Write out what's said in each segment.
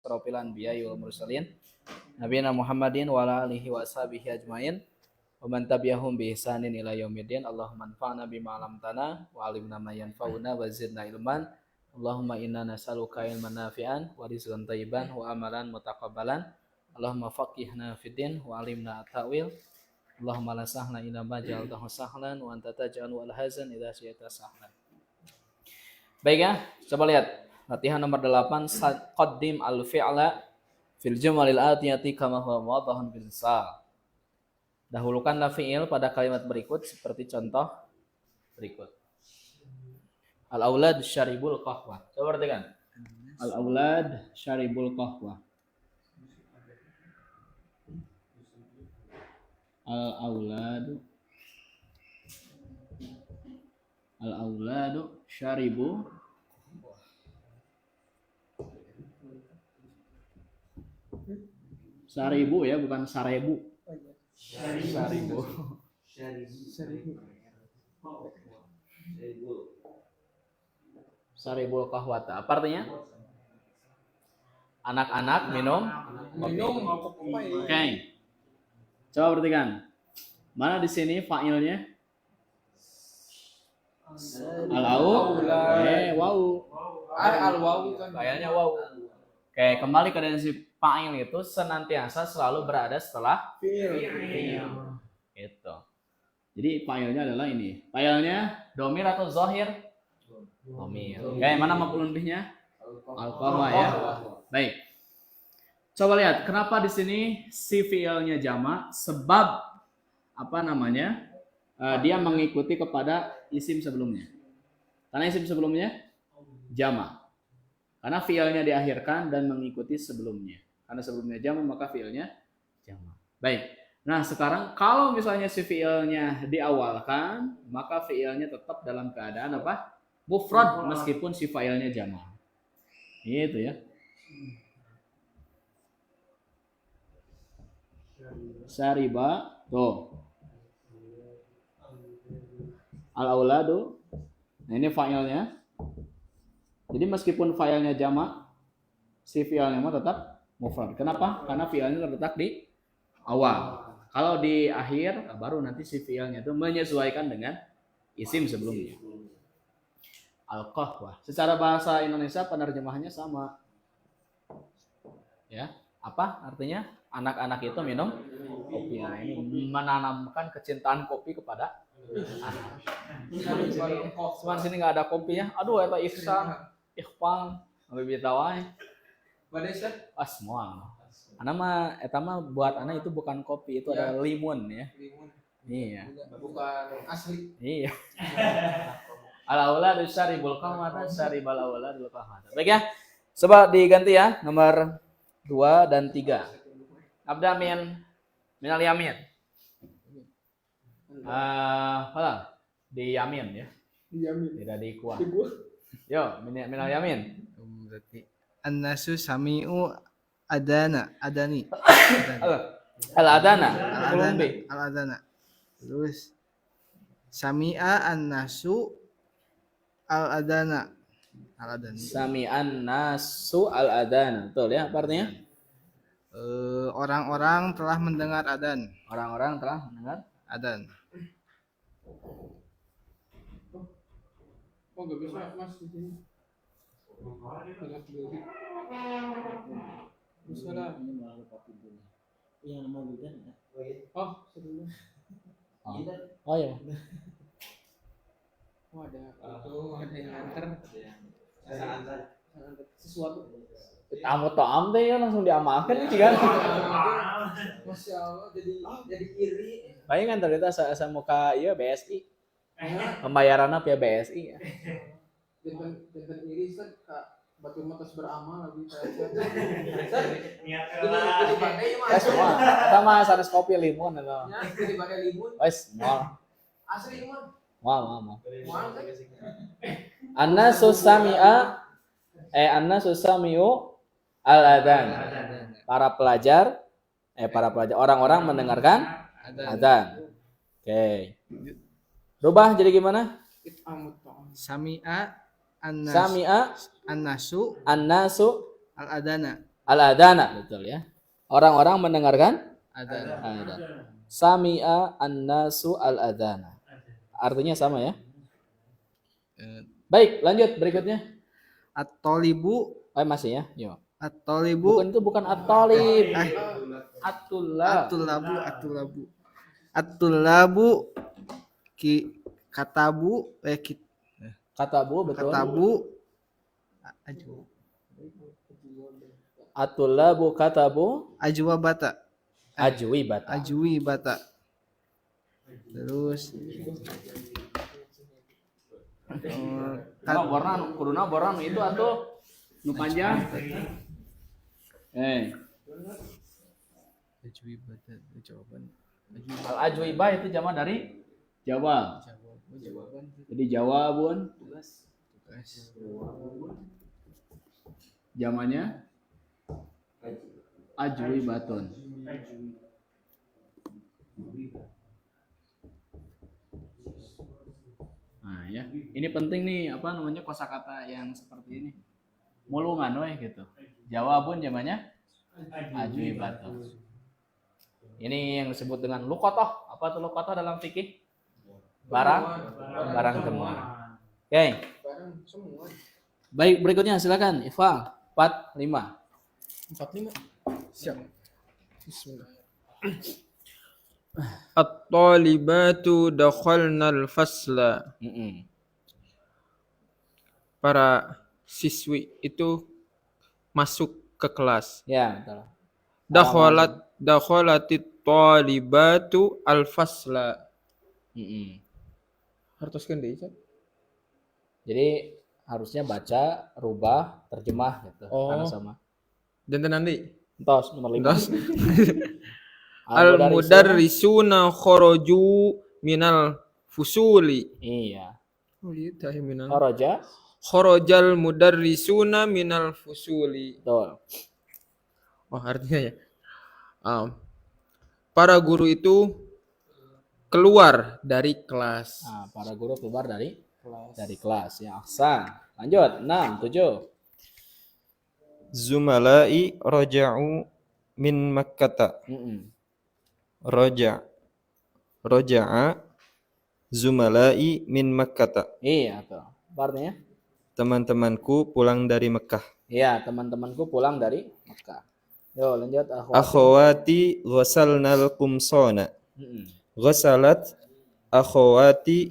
asyrafil anbiya'i wal mursalin nabiyina Muhammadin wa ala alihi wa ashabihi ajmain wa man tabi'ahum bi ihsanin ila yaumiddin. Allahumma anfa'na bima 'allamtana wa 'allimna ma yanfa'una wa zidna ilman. Allahumma inna nas'aluka ilman nafi'an wa rizqan thayyiban wa amalan mutaqabbalan. Allahumma faqihna fid din wa 'allimna at-ta'wil. Allahumma la sahla illa ma ja'altahu sahlan wa anta taj'alu al-hazan idza syi'ta sahlan. Baik ya, coba lihat latihan nomor 8, qaddim al-fi'la fil jumalil atiyati kama huwa wadhahun bil misal. Dahulukanlah fi'il pada kalimat berikut seperti contoh berikut. Al-aulad syaribul qahwah. Coba perhatikan. Al-aulad syaribul qahwah. Al-auladu syaribu saribu ya, bukan sarebu. Saribu. Saribul qahwata. Apa artinya? Anak-anak minum kopi. Oke. Coba perhatikan. Mana di sini fa'ilnya? Al-au. Wau. Al-wau kan. Kayaknya wau. Oke, kembali ke definisi fa'il itu senantiasa selalu berada setelah fi'il. Gitu. Jadi fa'ilnya adalah ini. Fa'ilnya domir atau zahir? Domir. Oke, mana maf'ulun bihnya? Al-qahwa ya. Baik. Coba lihat, kenapa di sini si fi'ilnya jamak? Sebab apa namanya? Dia mengikuti kepada isim sebelumnya. Karena isim sebelumnya jamak. Karena fi'ilnya diakhirkan dan mengikuti sebelumnya. Karena sebelumnya jamak maka fi'ilnya jamak. Baik. Nah, sekarang kalau misalnya si fi'ilnya diawalkan, maka fi'ilnya tetap dalam keadaan apa? Mufrad meskipun si fa'ilnya jamak. Gitu ya. Syariba tuh. Al-auladu. Nah, ini fa'ilnya. Jadi meskipun fa'ilnya jamak, si fi'ilnya mah tetap mufrad. Kenapa? Karena fi'ilnya terletak di awal. Kalau di akhir baru nanti si fi'ilnya itu menyesuaikan dengan isim sebelumnya. Al-qahwah. Secara bahasa Indonesia penerjemahannya sama. Ya, apa artinya? Anak-anak itu minum kopi. Nah, ini menanamkan kecintaan kopi kepada anak. Cuman sini nggak ada kopinya. Aduh, eta Ihsan, Ikhwan, lebih tahu Badesa? semua. Anak mah, eta mah buat anak itu bukan kopi, itu ada limun ya. Limun. Iya. Bukan asli. Iya. Al-auladu syaribul qahwata syaribal auladul qahwata. Baik ya. Coba diganti ya nomor 2 dan 3. Abda minal yamin. Di yamin ya. Dijamin. Tidak di kuah. Yo, minal yamin. Berarti an-nasu sami'u adani. Al-adana. Al-adana. Terus sami'a an-nasu al-adana. Al-adani. Sami'an nasu al-adana. Betul ya, apa artinya? Orang-orang telah mendengar adzan. Orang-orang telah mendengar Adzan. Oh, nggak bisa Mas di sini. Banyak beli. Bisa lah. Yang nama Budan ya? Oh, sebelum. Oh ya. Oh, ada yang antar. Sesuatu. Tamu to'am teh ya langsung diamalkan sih kan. Masya Allah, jadi iri. Bayangkan ternyata asa muka ieu BSI. Pembayaranna via BSI. Jangan iri Ustaz, Kak. Batu mah terus beramal lagi saya. Semua. Kita mah sanes kopi limun atau. Ya, jadi pakai limun. Wes, moal. Asli mah. Moal. Mual kan? Annasu sami'u al-adzan. Para pelajar orang-orang mendengarkan adzan. Oke. Rubah jadi gimana? Sami'a Sami'a an-nasu an-nasu al-adana. Al-adana, betul ya. Orang-orang mendengarkan Adzan. adzan. Sami'a an-nasu al-adana. Artinya sama ya. Baik, lanjut berikutnya. At-talibu Masih ya. Yo. at-talibu Bukan itu bukan at-talib. eh At-tullab. at-tulabu katabu Katabu betul. katabu aju At-tullabu katabu ajwabata ajwibata. ajwi bata. Terus Kuduna boran itu atuh nu panjang. ajwi bata jawaban Al-ajwibah itu jama dari jawab. Jadi jawabun jamannya ajwibatun. Nah ya, ini penting nih apa namanya kosakata yang seperti ini. Mulungan weh gitu. Jawabun jamannya ajwibatun. Ini yang disebut dengan luqathah. Apa tuh luqathah dalam fikih? Barang temuan. Oke. Barang semua. Baik, berikutnya silakan Ifal 45. 45. Siap. Bismillah. At-talibatu dakhalna al-fasla. Para siswi itu masuk ke kelas. Ya, betul. Dakhalatit talibatu al-fasla. Hartoskeun deui, Cak. Jadi harusnya baca, rubah, terjemah gitu. Oh. Karena sama. Jantenan deui. Entos nomor 5. Entos. Al-mudarrisuna kharaju minal fusuli. Iya. Oh iya, tah minal. Kharaja. Kharajal mudarrisuna minal fusuli. Betul. Oh, artinya ya. Para guru itu keluar dari kelas. Nah, para guru keluar dari kelas. Ya, ahsan. Lanjut. 6, 7. Zumalai raja'u min Makkata. Raja'a zumalai min Makkata. Iya, tuh. Apa artinya? Teman-temanku pulang dari Mekah. Iya, teman-temanku pulang dari Mekah. Yo, lanjut Akhawati ghasalnal kumsona. Ghasalat akhawati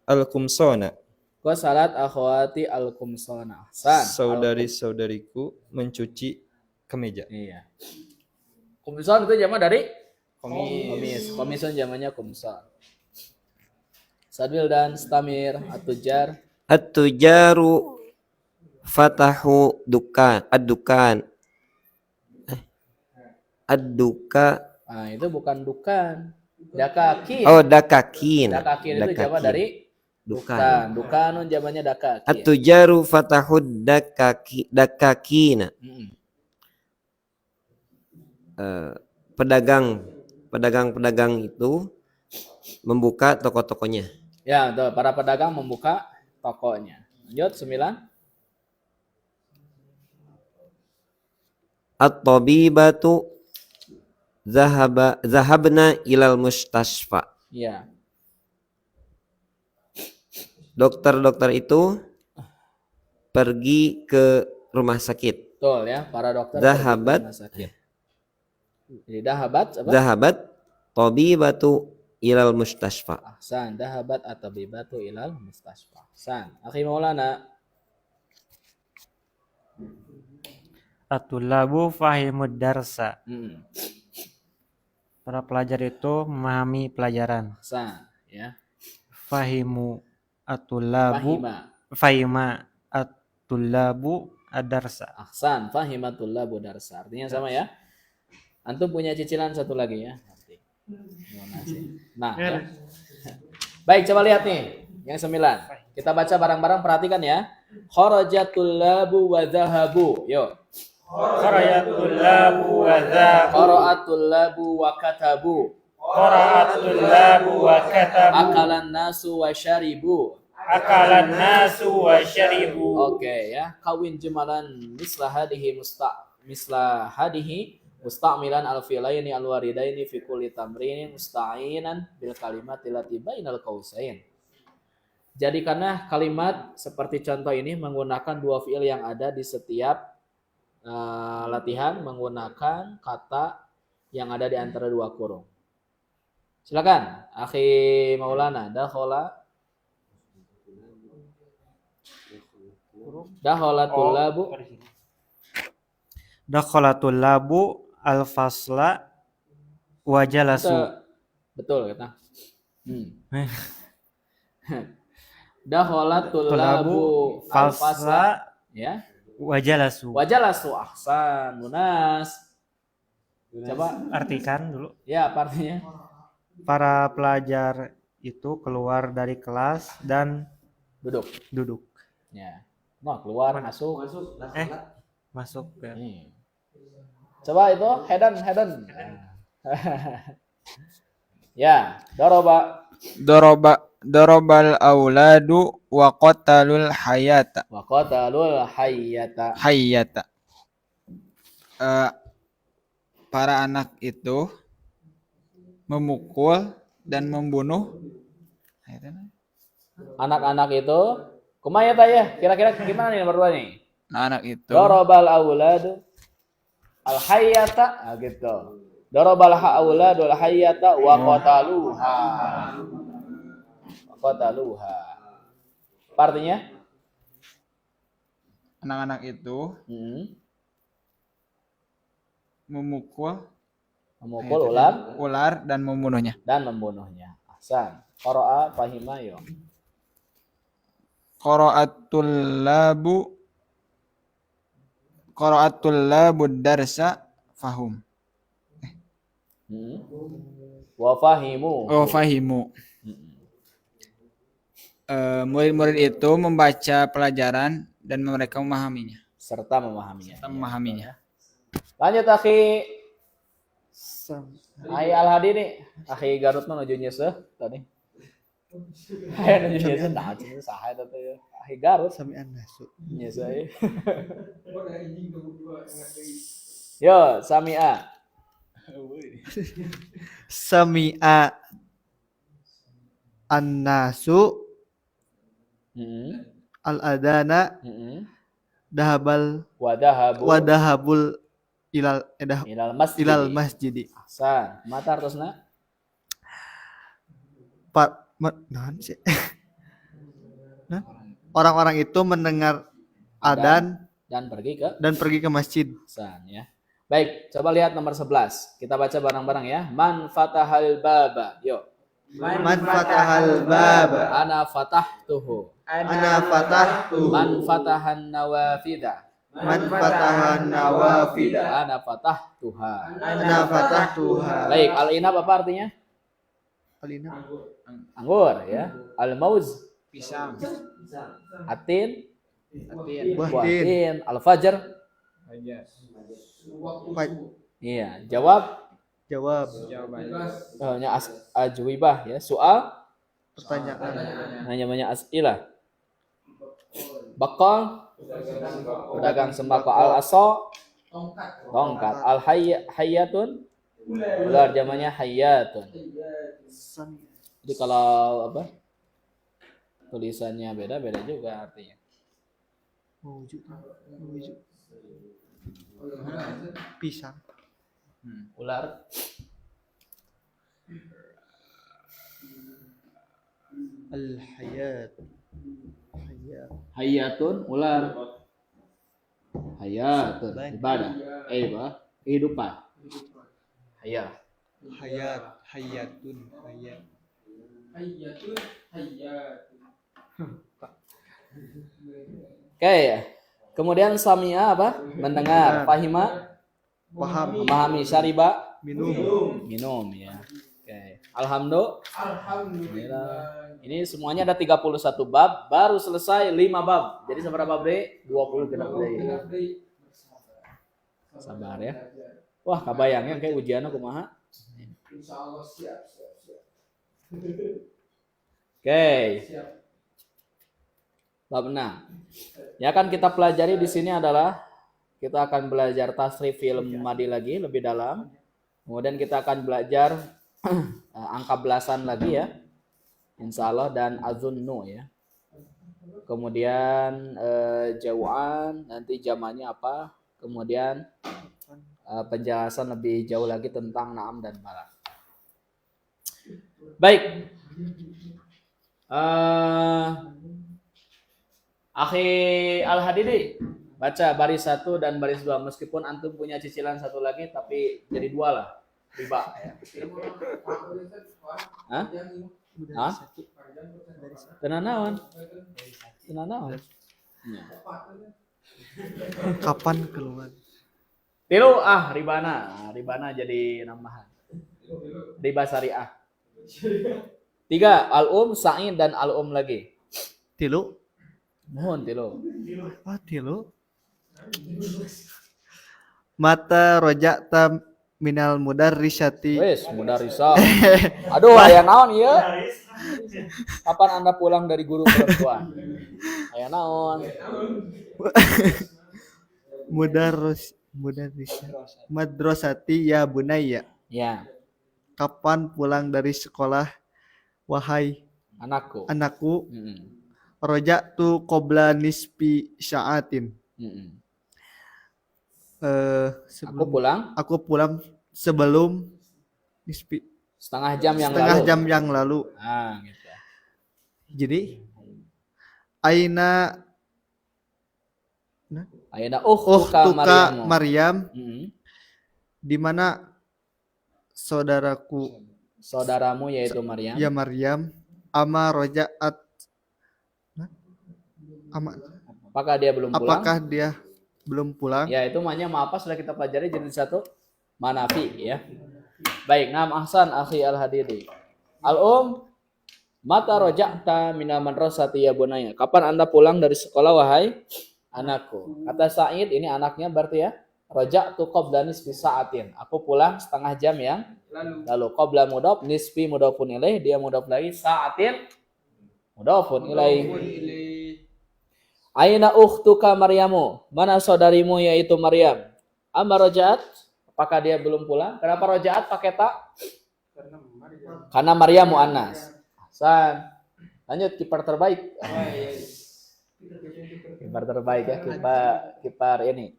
al-kumsona. Ghasalat akhwati al-kumsona. Ahsan. Saudari-saudariku mencuci kemeja. Iya. Kumson itu jama dari komis. Komison jamannya kumson. Sadwil dan Stamir At-Tujar. At-tujaru fatahu dukan ad-dukan. Ad-duka. Nah, itu bukan dukan. Dakakin. Oh, dakakin. Dakakin itu jama dari dukan. Dukanun jamannya dakakin. At-tujaru fatahu dakakina. Pedagang itu membuka toko-tokonya. Ya, betul. Para pedagang membuka tokonya. Lanjut 9. At-tabibatu zahabna ilal mustasfa. Iya. Dokter-dokter itu pergi ke rumah sakit. Betul ya, para dokter Zahabat. pergi ke rumah sakit. Jadi dahabat apa? Zahabat tabibatu ilal mustasfa. Ahsan, dahabat atau bibatu ilal mustasfa. Ahsan. Akhi Maulana. At-tullabu fahimud darsa. Hmm. Para pelajar itu memahami pelajaran. Ahsan, ya. Fahimu at-tullabu Fahima. fahima at-tullabu ad-darsa. Ahsan, fahimatullah budarsa. Artinya sama ya. Antum punya cicilan satu lagi ya. Nanti. Nah, ya. Baik, coba lihat nih. Yang 9. Kita baca bareng-bareng, perhatikan ya. Kharajatul labu wa dhahabu. Yuk. Qarayatul labu wa dhahabu. Qara'atul labu wa katabu. Qara'atul labu wa katabu. Akalan nasu wa syaribu. Akalan nasu wa syaribu. Oke ya. Kawin jumalan mislah hadhihi misla hadihi musta'milan al-fi'laini al-waridaini fi kulli tamrinin musta'inan bil kalimati lati bainal qausain. Jadikanlah kalimat seperti contoh ini menggunakan dua fi'il yang ada di setiap latihan menggunakan kata yang ada di antara dua kurung. Silakan, Akhi Maulana, dakhala tullabu. Dakhalatul labu al-fasla wa jalasu. Betul kata. Dakhala tullabu al-fasla ya. Wa jalasu. Wajalasu ahsan munas. Coba Artikan dulu. ya apa artinya? Para pelajar itu keluar dari kelas dan Duduk. Ya. Nah, keluar masuk. masuk ke Nih. Coba itu hedan. Ya, Darobal auladu wa qatalul hayata. wa qatalul hayyata. Para anak itu memukul dan membunuh Anak-anak itu kumaha ya? Kira-kira gimana nih nomor 2 nih? anak itu Darabal auladu al hayyata, gitu. Darabal auladu al hayyata wa qataluha. Apa artinya? anak-anak itu memukul ular dan membunuhnya. Ahsan. Qara'a fahima yo. Qara'atul labu darsa fahum. Wa fahimu. Oh, fahimu. Murid-murid itu membaca pelajaran dan mereka memahaminya. Serta memahaminya. Lanjut akhi. Ai Al-Hadi nih. Akhi Garut mah nuju nyeseuh tadi. Aya nuju nyeseuh nah cenah saha eta teh. Akhi Garut Sami'an nasu. nyeseuh. Yo, Sami'a. Sami'a an-nasu al-adana dahabal wadahabul ilal masjidi. Ahsan. Mata artosna? Naon sih? Orang-orang itu mendengar adzan dan pergi ke masjid. Ahsan ya. Baik, coba lihat nomor 11. Kita baca bareng-bareng ya. Man fatahal baba. Yuk. Man fatahal baba. Ana fatahtuhu. Man fatahan nawafida. Ana fatahtuha. Baik, al-inab apa artinya? Anggur ya. Al-mauz Pisang. atin Buah al-fajr. Iya, jawab. Ajwibah ya. Soal Pertanyaan. namanya as'ilah. Bakal pedagang sembako, al-asa tongkat, al-hayyatun ular, zamannya hayyatun. Jadi kalau apa? Tulisannya beda juga artinya. Pisang. Ular. Al-hayat. Hayyatun ular. Hayatun ibadah. Kehidupan. Hayatun. Oke. Kemudian samia apa? Mendengar. Fahima? Paham. Memahami. Syariba? Minum ya. Oke. Alhamdulillah. Ini semuanya ada 31 bab, baru selesai 5 bab. Jadi seberapa bab deh? 20 genap deh. Sabar ya. Wah, kabayangnya kayak ujiannya kumaha. Insyaallah siap. Oke. Bab 6. Ya kan kita pelajari di sini adalah kita akan belajar tasrif fi'il madi lagi lebih dalam. Kemudian kita akan belajar angka belasan lagi ya. Insya Allah, dan azunnu ya. Kemudian jauhan, nanti zamannya apa. Kemudian penjelasan lebih jauh lagi tentang na'am dan bala. Baik. Akhi Al-Hadidi, baca baris 1 dan baris 2. Meskipun antum punya cicilan satu lagi, tapi jadi 2 lah. Riba ya. Hah? Hah? Tenanawan. Tenanawan. Kapan keluar? Tilu ribana. Nah, ribana jadi nambahan. Riba syariah. 3 al-um, sa'id dan al-um lagi. Tilu? Mohon tilu. Oh, tilu. Mata roja'ta minal mudarrisati. Wes, mudarisa. Aduh, aya naon ieu? Kapan Anda pulang dari guru perempuan? Aya naon? Madrasati ya bunayya. Ya, Kapan pulang dari sekolah, wahai anakku. anakku? Mm-mm. Roja'tu qabla nisfi sya'atin. Mm-mm. Aku pulang sebelum nisfi, Setengah jam yang setengah lalu. jam yang lalu. Ah, gitu. Jadi aina Ayeuna ukhtuka tuka Maryamu. Maryam, Mm-mm. di mana saudaraku Saudaramu yaitu Maryam. ya Maryam, ama roja'at, Apakah dia belum pulang? apakah dia belum pulang? Ya, itu maknanya apa sudah kita pelajari jadi satu manafi ya. Baik, nam ahsan akhi al-hadidi. Al-um, mata roja'ta minal madrasati ya bunaya. Kapan Anda pulang dari sekolah wahai anakku? Kata Sa'id, ini anaknya berarti ya. Roja'tu qabla nisfi sa'atin. Aku pulang setengah jam yang lalu. Qabla mudhaf, nisfi mudhafun ilaih, dia mudhaf lagi, sa'atin mudhafun ilaih. Aina ukhtuka Maryamu? Mana saudarimu yaitu Maryam? Amma roja'at? Apakah dia belum pulang? Kenapa roja'at pakai tak? Karena Maryam muannas. Hasan. Lanjut, kiper terbaik. Kiper terbaik ya, kiper ini.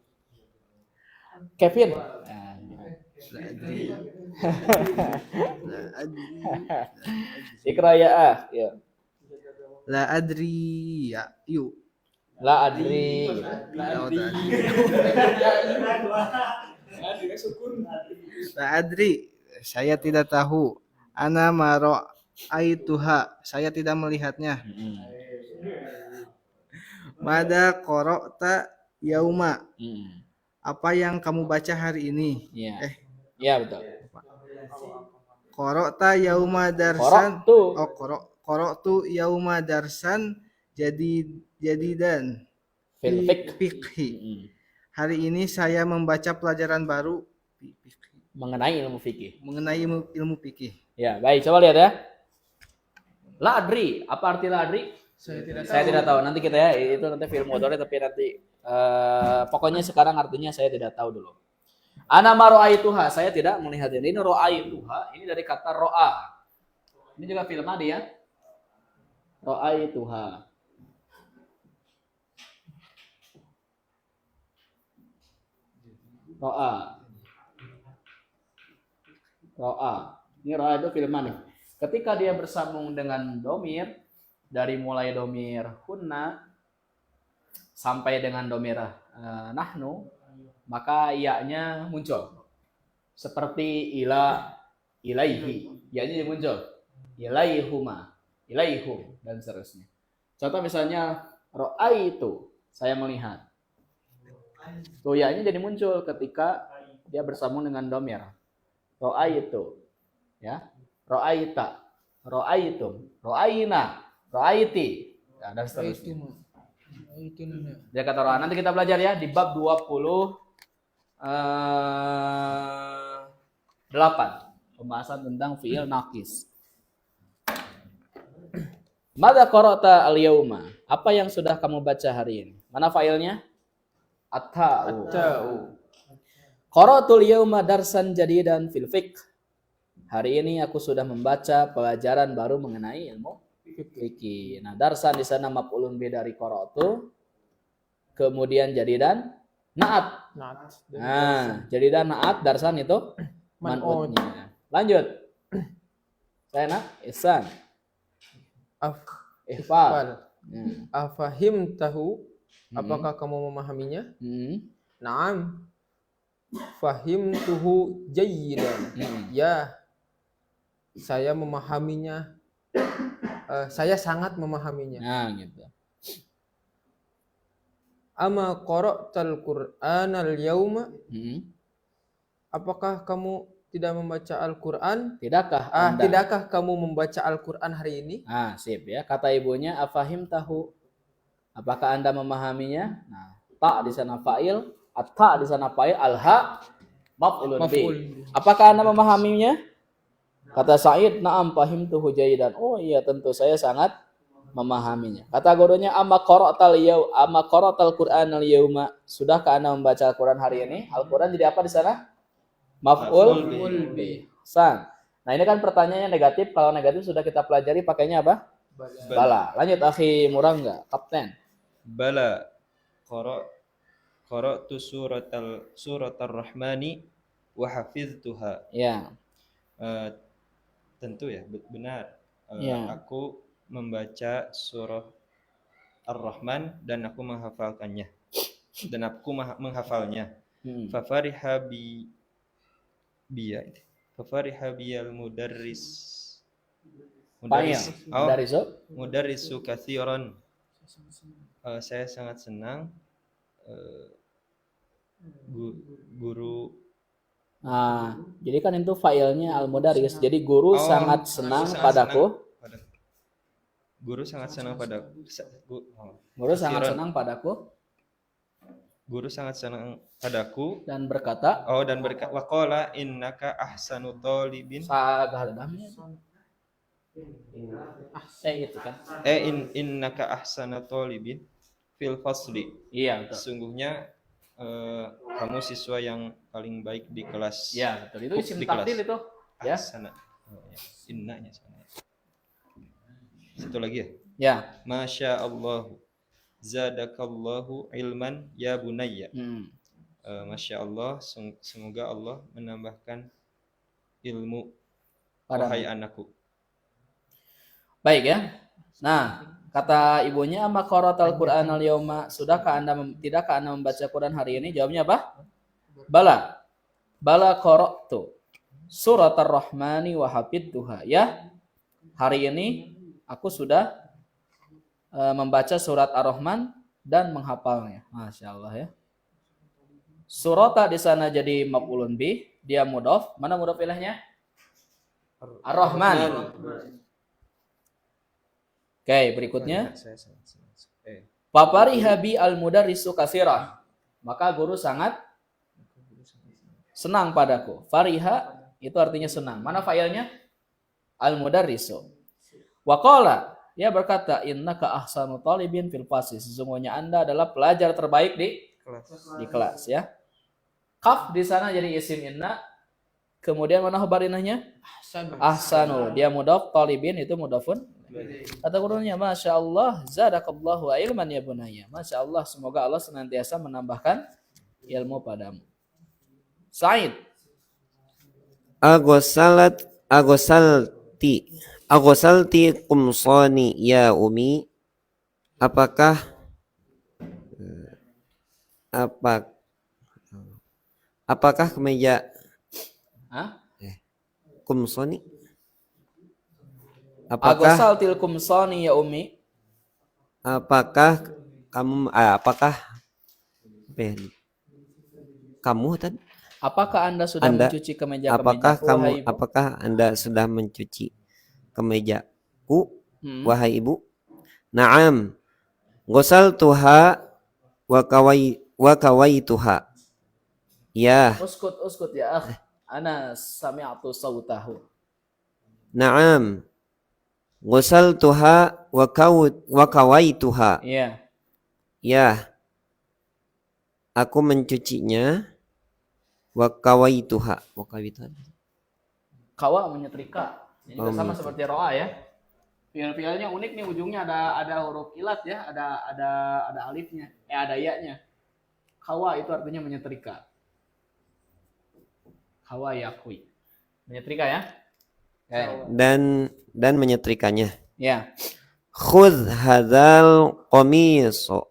Kevin. Ikra ya ya. La adri ya yuk. La adri. La adri, saya tidak tahu. Ana maro aituha, saya tidak melihatnya. Mada qara'ta yauma, apa yang kamu baca hari ini? Iya. Iya betul. Qara'ta yauma darsan. Qara'tu. Oh, qara'tu yauma darsan jadidan Fil fiqh. fiqhi. Hari ini saya membaca pelajaran baru Mengenai ilmu fikih. mengenai ilmu fikih. Ya, baik. Coba lihat ya. La adri. Apa arti la adri? Saya tidak tahu. Nanti kita ya, itu nanti film mudhari tapi nanti pokoknya sekarang artinya saya tidak tahu dulu. Ana ma ra'aituha, saya tidak melihatnya. Ini ra'aituha, ini dari kata ro'a. Ini juga film madi ya. Ra'aituha. Ro'a. Ro'a. Ini ro'a itu film madi. Ketika dia bersambung dengan domir, dari mulai domir hunna sampai dengan domir nahnu, maka iya-nya muncul seperti ilaihi, iya-nya muncul ilaihuma, ilaihum, dan seterusnya. Contoh misalnya ra'aitu, saya melihat, tuh iya-nya jadi muncul ketika dia bersambung dengan domir. Ra'aitu, ya, ra'aita, ra'aitum, ra'aina, ra'aiti, ya, dan seterusnya. Dia kata ro'a. Nanti kita belajar ya di bab 28 pembahasan tentang fi'il naqis. Madza qara'ta al-yauma? Apa yang sudah kamu baca hari ini? Mana failnya? At-ta'u. Ta'u. Qara'tul yauma darsan jadidan fil fiqh. Hari ini aku sudah membaca pelajaran baru mengenai ilmu fikih. Nah, darsan di sana maf'ulun bih dari qara'tu. Kemudian jadidan na'at. Nah, jadidan na'at darsan itu man'utnya. Lanjut. Saya nak ihsan. Ihfal. Afahim tahu? Apakah kamu memahaminya? Naam. Fahim tuhu jayyidan. Ya, saya memahaminya. Saya sangat memahaminya. Nah, gitu. Ama qara'tal Qur'ana al-yauma? Apakah kamu tidak membaca Al-Qur'an? Tidakkah Anda? Tidakkah kamu membaca Al-Qur'an hari ini? Sip ya. Kata ibunya, afahim tahu. Apakah Anda memahaminya? Nah, ta di sana fa'il, at-ta di sana fa'il, al-ha maf'ulun bih. Apakah Anda memahaminya? Kata Sa'id, na'am fahimtuhu jayyidan. Oh iya, tentu saya sangat memahaminya. Kata gurunya, amma qara'tal Qur'anal yauma. Sudahkah Anda membaca Al-Qur'an hari ini? Al-Qur'an jadi apa di sana? Maf'ul bih. Nah, ini kan pertanyaannya negatif. Kalau negatif sudah kita pelajari pakainya apa? Bala. Lanjut akhi Murangga, kapten. Bala qara'tu suratar rahmani wa hafiztuha. Ya. Tentu ya, benar. Ya. Aku membaca surah Ar-Rahman dan aku menghafalkannya. Fafariha biyal mudarrisu katsiran. Saya sangat senang guru. Jadi kan itu failnya al-mudarris. Jadi guru sangat senang padaku. Guru sangat senang padaku. Guru sangat senang padaku. Guru sangat senang padaku Dan berkata. Waqala innaka ahsanu talibin. Itu kan. Innaka ahsanu talibin fil fasli. Iya, betul. Sesungguhnya kamu siswa yang paling baik di kelas. Iya, betul. Itu isim tafdil itu. Ya. Ahsana. Innanya sana. Satu lagi ya. Ya. Masya Allah. Zadakallahu ilman ya bunayya. Masya Allah, semoga Allah menambahkan ilmu wahai anakku. Baik ya. Nah, kata ibunya, amma qara'tal Qur'anal yauma? Tidakkah Anda membaca Quran hari ini? Jawabnya apa? Bala. Bala qara'tu suratar rahmani wa hafidtuha. Ya. Hari ini aku sudah membaca surat Ar-Rahman dan menghafalnya. Masya Allah ya. Surata di sana jadi maf'ulun bih, dia mudhaf. Mana mudhaf ilahnya? Ar-Rahman. Oke, berikutnya. Fafariha bi al-mudarrisu katsira. Maka guru sangat senang padaku. Fariha itu artinya senang. Mana failnya? Al-mudarrisu. Wa qala, dia berkata, innaka ahsanu talibin fil fasli. Sesungguhnya Anda adalah pelajar terbaik di kelas ya. Kaf di sana jadi isim inna. Kemudian mana khabar innahnya? Ahsanul. Dia mudhaf, talibin itu mudhafun. Kata gurunya, Masya Allah, zadakallahu ilman ya bunayya. Masya Allah, semoga Allah senantiasa menambahkan ilmu padamu. Sa'id. Agosalti kumsoni ya umi. Apakah kemeja kumsoni? Agosaltil kumsoni ya umi. Apakah kamu tadi? Apakah Anda sudah mencuci kemeja-kemejaku? Apakah Anda sudah mencuci kemejaku, wahai ibu? Naam. Ghasaltuha wa kawaituha. Ya. Uskut ya akh. Ana sami'tu sautahu. Naam. Ghasaltuha wa kawaituha. Ya. Ya. aku mencucinya. Wa kawaituha. Wa kawaituha. Kawa menyetrika. Ini Oh, sama menyetrika. seperti roa ya. Fiil-fiilnya unik nih, ujungnya ada huruf ilat ya, ada alifnya, ada ya-nya. Kawa itu artinya menyetrika. Kawa yakwi. Menyetrika ya. Oke. Dan menyetrikanya. Ya. Khudh hadzal qamiso.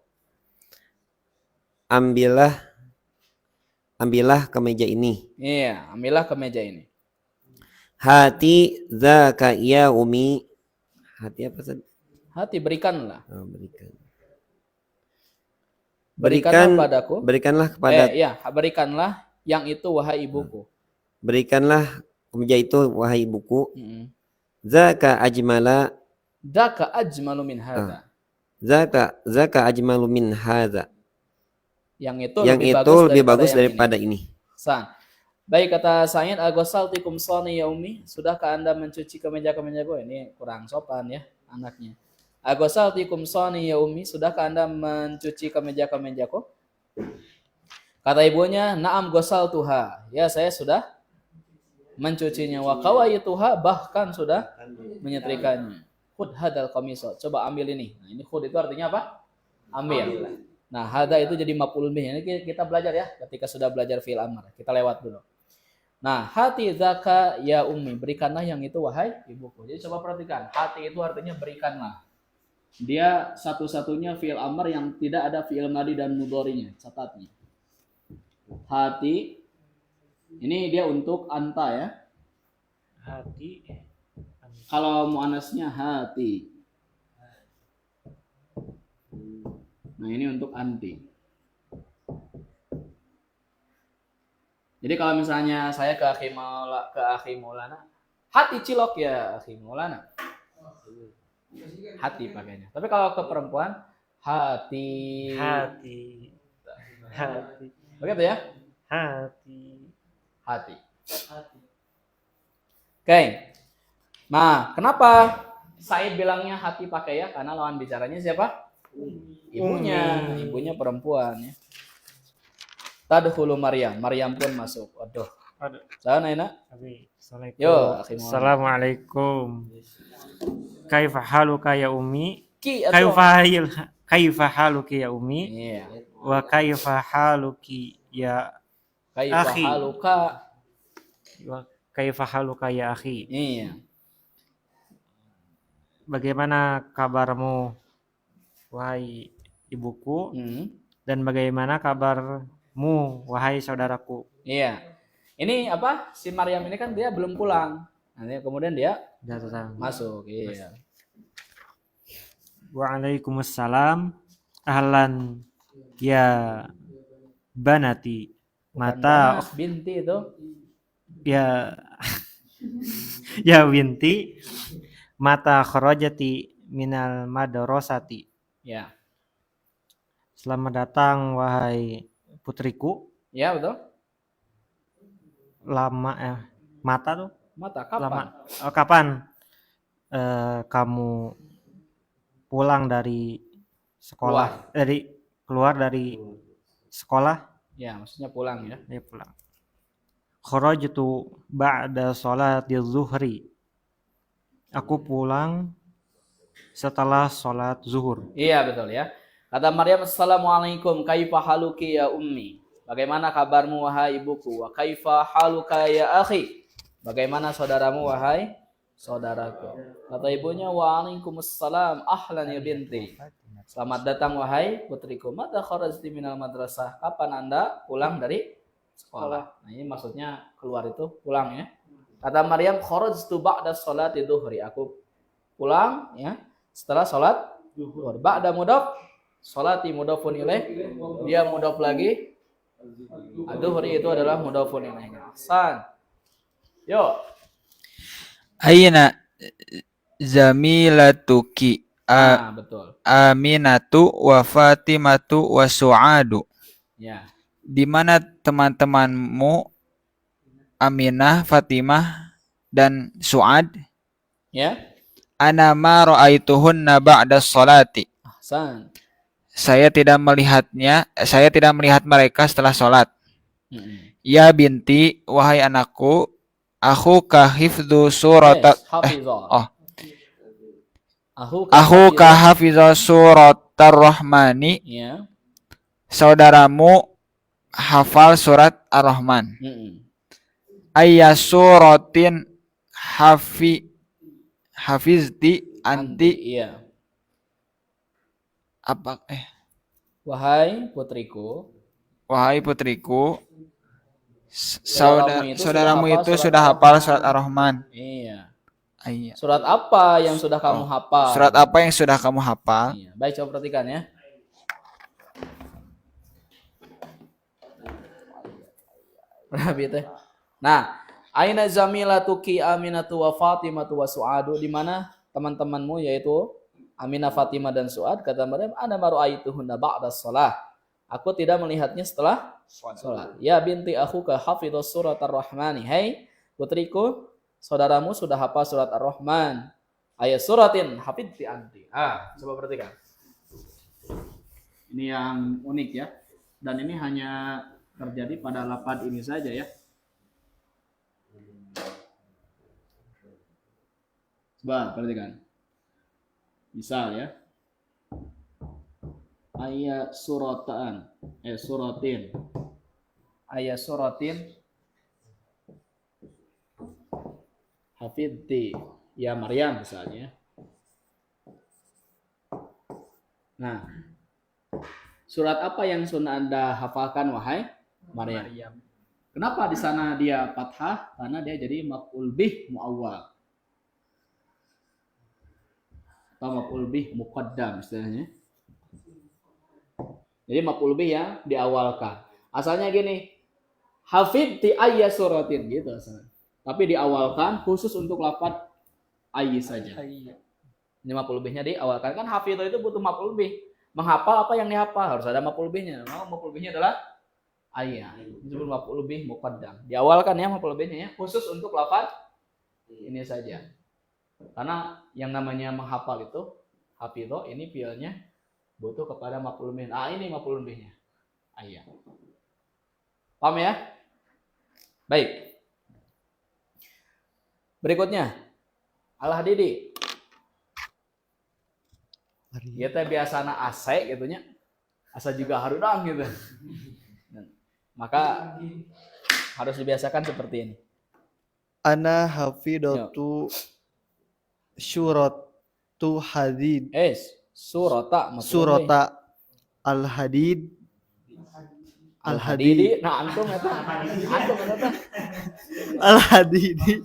Ambillah kemeja ini. Iya, ambillah kemeja ini. Hati zaka ya umi. Hati apa tadi? Hati berikanlah. Oh, berikan. Berikanlah padaku. Berikanlah kepada. Iya, berikanlah yang itu wahai ibuku. Berikanlah kemeja itu wahai ibuku. Mm-mm. Zaka ajmala. Dzaka ajmalu min hadza. Zaka ajmalu min hadza. Yang itu Lebih bagus yang daripada ini. ini. San. Baik, kata Sayyid, agosaltikum sani yaumi, sudahkah Anda mencuci kemeja-kemeja gue? Ini kurang sopan ya anaknya. Agosaltikum sani yaumi, sudahkah Anda mencuci kemeja-kemejaku? Kata ibunya, na'am gosal tuha. Ya, saya sudah mencucinya. Wa kawaituha, bahkan sudah menyetrikanya. Khud hadal qamiso. Coba ambil ini. Nah, ini khud itu artinya apa? Ambil. Nah, hada itu jadi maf'ul bih. Ini kita belajar ya ketika sudah belajar fi'il amr. Kita lewat dulu. Nah, hati zaka ya ummi, berikanlah yang itu wahai ibuku. Jadi coba perhatikan, hati itu artinya berikanlah. Dia satu-satunya fi'il amr yang tidak ada fi'il madi dan mudhari'nya. Catatnya. Hati ini dia untuk anta ya. Hati. Kalau muannasnya hati. Nah, ini untuk anti. Jadi kalau misalnya saya ke akhi Maulana, hati cilok ya akhi Maulana. Hati pakainya. Tapi kalau ke perempuan, hati. Hati. Hati. Begitu ya? Hati. Hati. Oke. Nah, kenapa Said bilangnya hati pakai ya? Karena lawan bicaranya siapa? Ibunya perempuan ya. Tadkhulu Maryam, Maryam pun masuk. Waduh. Sana enak. Assalamualaikum. Yo, akhi Muhammad. Assalamualaikum. Kaifa haluka ya ummi? Ki atau Kaifa haluki ya ummi? iya. Wa kaifa haluki ya Kaifa akhi. haluka. wa kaifa haluka ya akhi? Iya. Bagaimana kabarmu wahai ibuku, dan bagaimana kabarmu wahai saudaraku? Iya. Ini apa? Si Maryam ini kan dia belum pulang. Nanti kemudian dia Datang. masuk. Iya. Waalaikumsalam. Ahlan ya banati. Mata Banas, binti itu. ya ya binti. Mata kharajati minal madrasati. Ya. Selamat datang wahai putriku. Ya, betul. Mata tuh Mata kapan? kapan kamu pulang dari sekolah, keluar dari sekolah? Ya, maksudnya pulang ya. Dia pulang. Kharajtu ba'da sholati zuhri. Aku pulang setelah sholat zuhur. Iya, betul ya. Kata Maryam, assalamualaikum, kaifa haluki ya ummi? Bagaimana kabarmu wahai ibuku? Wa kaifa haluka ya akhi? Bagaimana saudaramu wahai saudaraku? Kata ibunya, waalaikumsalam, ahlan ya binti. Selamat datang wahai putriku. Mata kharajti minal madrasah. Kapan Anda pulang dari sekolah? Nah, ini maksudnya keluar itu pulang ya. Kata Maryam, kharajtu ba'da sholati dhuhri. Aku pulang ya setelah sholat zuhur. Ba'da mudhaf, sholati mudhafun ilaih. Dia mudhaf lagi. Ad-dhuhri itu adalah mudhafun ilaih. Ahsan. Yo. Aina zamilatuki Betul. Aminatu wa Fatimatu wa Su'adu. Ya. Di mana teman-temanmu Aminah, Fatimah, dan Su'ad? Ya. Ana ma ra'aituhunna ba'da sholati. Ahsan. saya tidak melihat mereka setelah sholat. Ya binti, wahai anakku, aku kahifdu surat Yes, hafizah. oh. Aku kahafidhu surat ar-Rahmani, Ya. saudaramu hafal surat Ar-Rahman. Ayya suratin hafizti anti, Iya. apa Wahai putriku, wahai putriku, Saudaramu itu saudaramu sudah itu hafal sudah surat hafal surat Ar-Rahman. iya. Iya. Surat apa yang sudah kamu hafal? Surat apa yang sudah kamu hafal? Iya. Baik, coba perhatikan ya. Rabi teh. Nah, aina zamilatu ki Aminatu wa Fatimatu wa Su'adu, di mana teman-temanmu yaitu Aminah, Fatimah dan Su'ad? Kata Maryam, ana maru'aituhunna ba'da shalah. Aku tidak melihatnya setelah salat. Ya binti akhuka hafidhus surat Ar-Rahmani. Hai putriku, saudaramu sudah hafal surat Ar-Rahman. Ayat suratin hafidti anti. Coba perhatikan. Ini yang unik ya. Dan ini hanya terjadi pada lafaz ini saja ya. Coba perhatikan. Misal ya. Ayat suratin. Ayat suratin hafidti ya Maryam misalnya. Nah, surat apa yang sudah Anda hafalkan wahai Maryam? Kenapa di sana dia fathah? Karena dia jadi maf'ul bih muawwal. Atau maf'ul bih muqaddam istilahnya. Jadi maf'ul bih yang diawalkan. Asalnya gini, hafidti ayya suratin gitu asalnya. Tapi diawalkan khusus untuk lafaz ayy saja. Ini maf'ul bihnya diawalkan. Kan hafidh itu butuh maf'ul bih. Menghafal apa yang dihafal harus ada maf'ul bihnya. Maf'ul bihnya adalah ayya. Disebut maf'ul bih muqaddam. Diawalkan ya maf'ul bihnya ya, khusus untuk lafaz ini saja. Karena yang namanya menghafal itu hafidho, ini fiilnya butuh kepada maf'ul bih. Ini maf'ul bihnya. Ayya. Paham ya? Baik. Berikutnya Al-Hadidi. Ya teh biasana ase gitu nya. Asa juga harudang gitu. Maka harus dibiasakan seperti ini. Ana hafidatu suratu hadid. Surata al-hadid. Al-Hadidi. Nah, antum eta. Al-hadidi.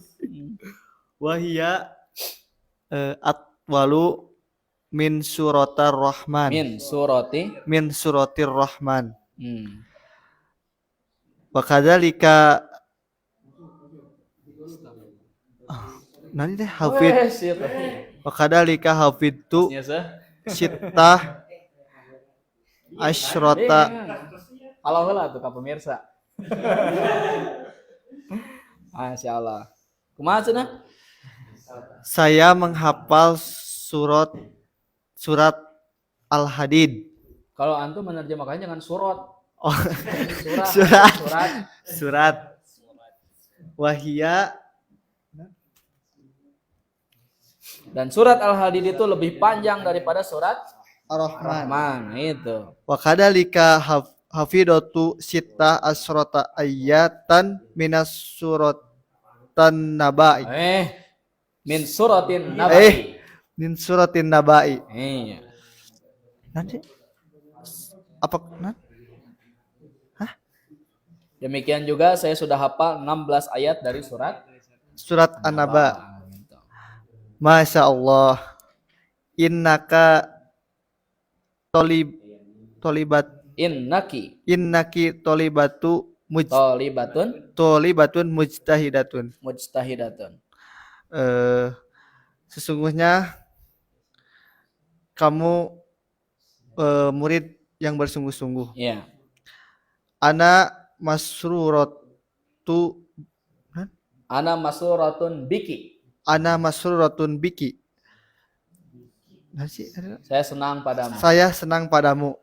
Wahia atwalu min suratar rahman. Min suratir rahman. Wa kadzalika nanti deh hafid. Wa kadzalika hafidtu sittah asyrata. Kalau heula tuh ka pemirsa. Masya Allah. Kumaha cenah? Saya menghafal surat Al-Hadid. Kalau antum menerjemahkannya jangan surat. Oh, surat. Wahia. Dan surat Al-Hadid itu lebih panjang daripada surat Ar-Rahman. Rahman itu. Wa kadzalika hafidatu sittah asyrata ayatan minas suratan nabai. Min suratin nabai. Min suratin nabai. Iya. Nanti apa? Demikian juga saya sudah hafal 16 ayat dari surat An-Naba. Masya Allah. Innaka Innaki tolibatun mujtahidatun. Sesungguhnya kamu murid yang bersungguh-sungguh. Iya. Ana masruratun biki. Saya senang padamu. Saya senang padamu.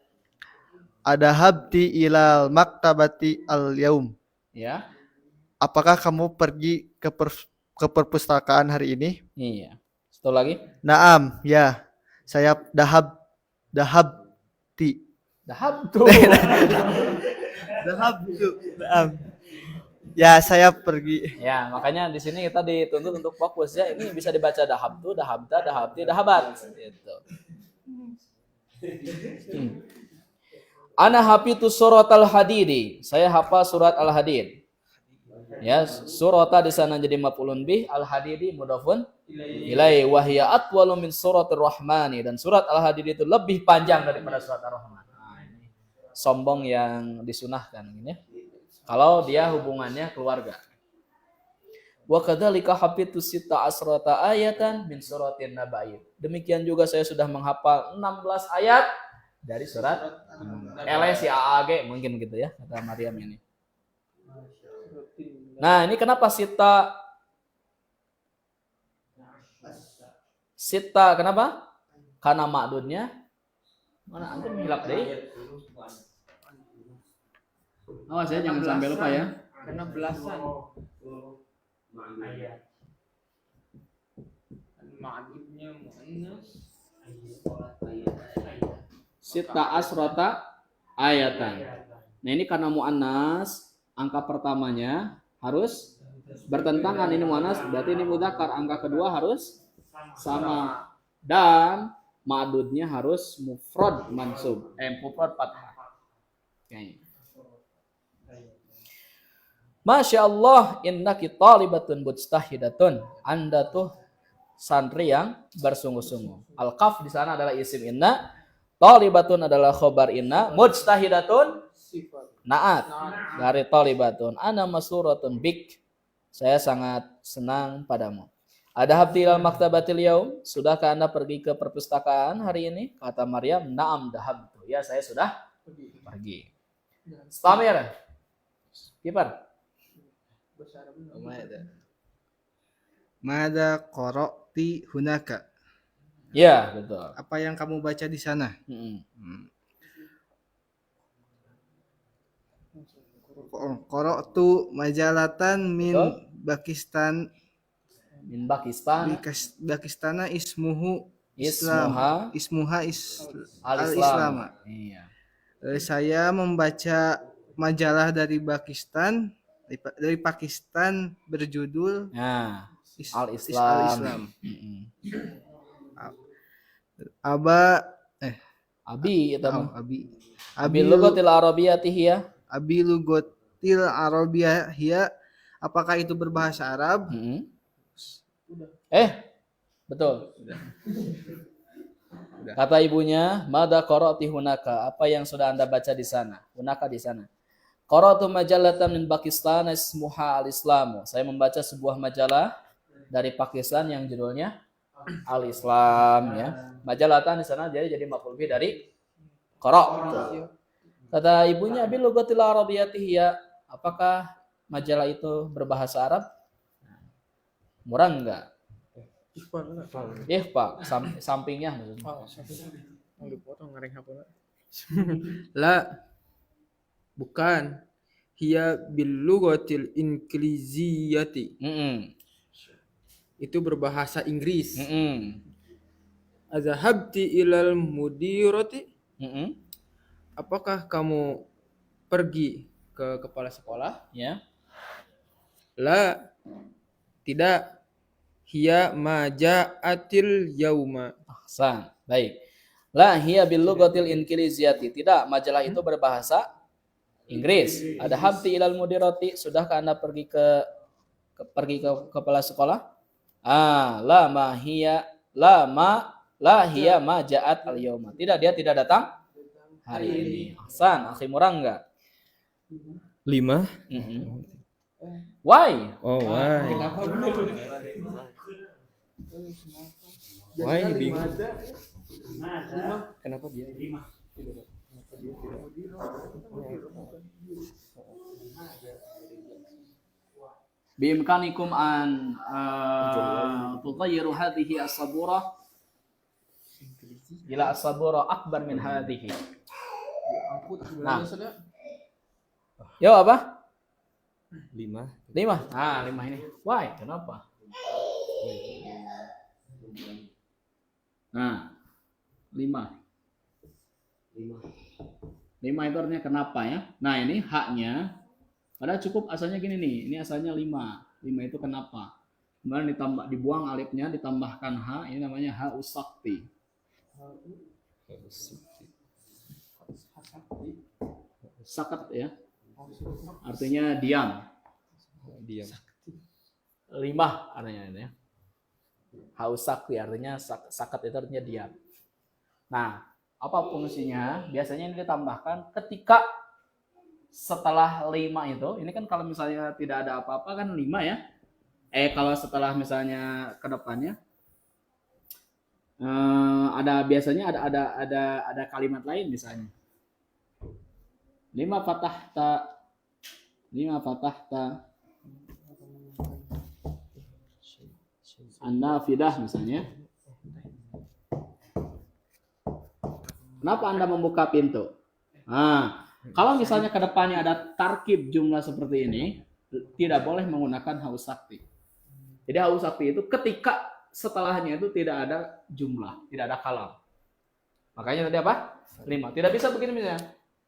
Adahabti ilal maktabati al-yaum. Ya. Apakah kamu pergi ke perpustakaan hari ini? Iya. Satu lagi. Naam, ya. Saya dahabti. Dahabtu. Dahabtu. Naam. Ya, saya pergi. Ya, makanya di sini kita dituntut untuk fokus ya. Ini bisa dibaca dahabtu, dahabta, dahabti, dahabat. Gitu. Ana hafitu surat al-hadidi. Saya hafal surat al-hadid. Ya, surata di sana jadi maf'ulun bih, al-hadidi mudhafun ilaihi wa hiya atwalu min suratir rahmani, dan surat al-hadid itu lebih panjang daripada surat ar-rahman. Nah, ini sombong yang disunahkan ini ya. Kalau dia hubungannya keluarga. Wa kadzalika hafitu sita asrata ayatan min suratin nabaiyyin. Demikian juga saya sudah menghafal 16 ayat dari surat LSIAAG mungkin gitu ya kata Maryam ini. Nah, ini kenapa sita kenapa? Karena makdudnya mana antum hilap deh. Awas ya, jangan sampai lupa ya. Karena belasan. Ma'adudnya mu'annas. Sita asrota ayatan. Nah, ini karena mu'annas, angka pertamanya harus bertentangan. Ini mu'annas, berarti ini mudzakkar. Angka kedua harus sama. Dan ma'dudnya harus mufrad mansub. Mufrad fathah. Oke. Masya Allah, innaki talibatun mujtahidatun. Anda tuh santri yang bersungguh-sungguh. Al-kaf di sana adalah isim inna, talibatun adalah khobar inna, mujtahidatun naat dari talibatun. Ana masuratun bik. Saya sangat senang padamu. Ada habti ilal maktabatil yaum. Sudahkah Anda pergi ke perpustakaan hari ini? Kata Maryam, na'am dahabtu. Ya, saya sudah pergi. Stamir. Kiper. Mada qara'ti hunaka. Ya, betul. Apa yang kamu baca di sana? Qara'tu majalatan min Pakistan. Min Pakistan. Pakistana ismuha al-Islam. Iya. Saya membaca majalah dari Pakistan berjudul Al-Islam. Abi itu mah. Abi lugatil arabiyyati hiya. Abi lugatil arabiyyah hiya. Apakah itu berbahasa Arab? Betul. Kata ibunya, mada qara'ti hunaka? Apa yang sudah Anda baca di sana? Hunaka di sana. Qara'tu majalatan min Pakistan ismuha al-Islam. Saya membaca sebuah majalah dari Pakistan yang judulnya Al-Islam ya. Majalatan di sana jadi maf'ul bih dari qara'. Kata ibunya, bil lugatil arabiyyati hiya. Apakah majalah itu berbahasa Arab? Murah enggak? Pak, sampingnya La, bukan. Hiya bil lughatil ingliziyati. Itu berbahasa Inggris. Azahabti ilal mudirati. Apakah kamu pergi ke kepala sekolah? Ya. La, tidak. Hiya maja'atil yauma. Ahsan. Baik. La hiya bil lughatil ingliziyati. Tidak, majalah itu berbahasa Inggris. Ada habti ilal mudirati. Sudahkah Anda pergi ke kepala sekolah? La hiya maja'at al yauma. Tidak, dia tidak datang hari ini. Ahsan, akhi murah enggak? 5. Why? Oh, why? Why bingung? Kenapa dia? Biimkanikum an tughayyiru hadhihi as-sabura ila as-sabura akbar min hadhihi. Angkut Nah. gimana sudah? Yo apa? 5. 5. Ah, 5 ini. Why? Kenapa? Nah, 5. 5 itu artinya kenapa ya? Nah, ini haknya. Padahal cukup asalnya gini nih. Ini asalnya 5. 5 itu kenapa? Kemudian dibuang alifnya, ditambahkan ha. Ini namanya ha usakti. Sakat ya. Artinya diam. Diam. 5 artinya ini ya. Ha usakti artinya sakat itu artinya diam. Nah, apa fungsinya? Biasanya ini ditambahkan ketika setelah 5 itu, ini kan kalau misalnya tidak ada apa-apa kan 5 ya. Kalau setelah misalnya ke depannya ada biasanya ada kalimat lain misalnya. 5 fatahta an-nafidah misalnya. Kenapa Anda membuka pintu? Nah, kalau misalnya ke depannya ada tarkib jumlah seperti ini, tidak boleh menggunakan haus sakti. Jadi haus sakti itu ketika setelahnya itu tidak ada jumlah, tidak ada kalam. Makanya tadi apa? 5. Tidak bisa begini misalnya.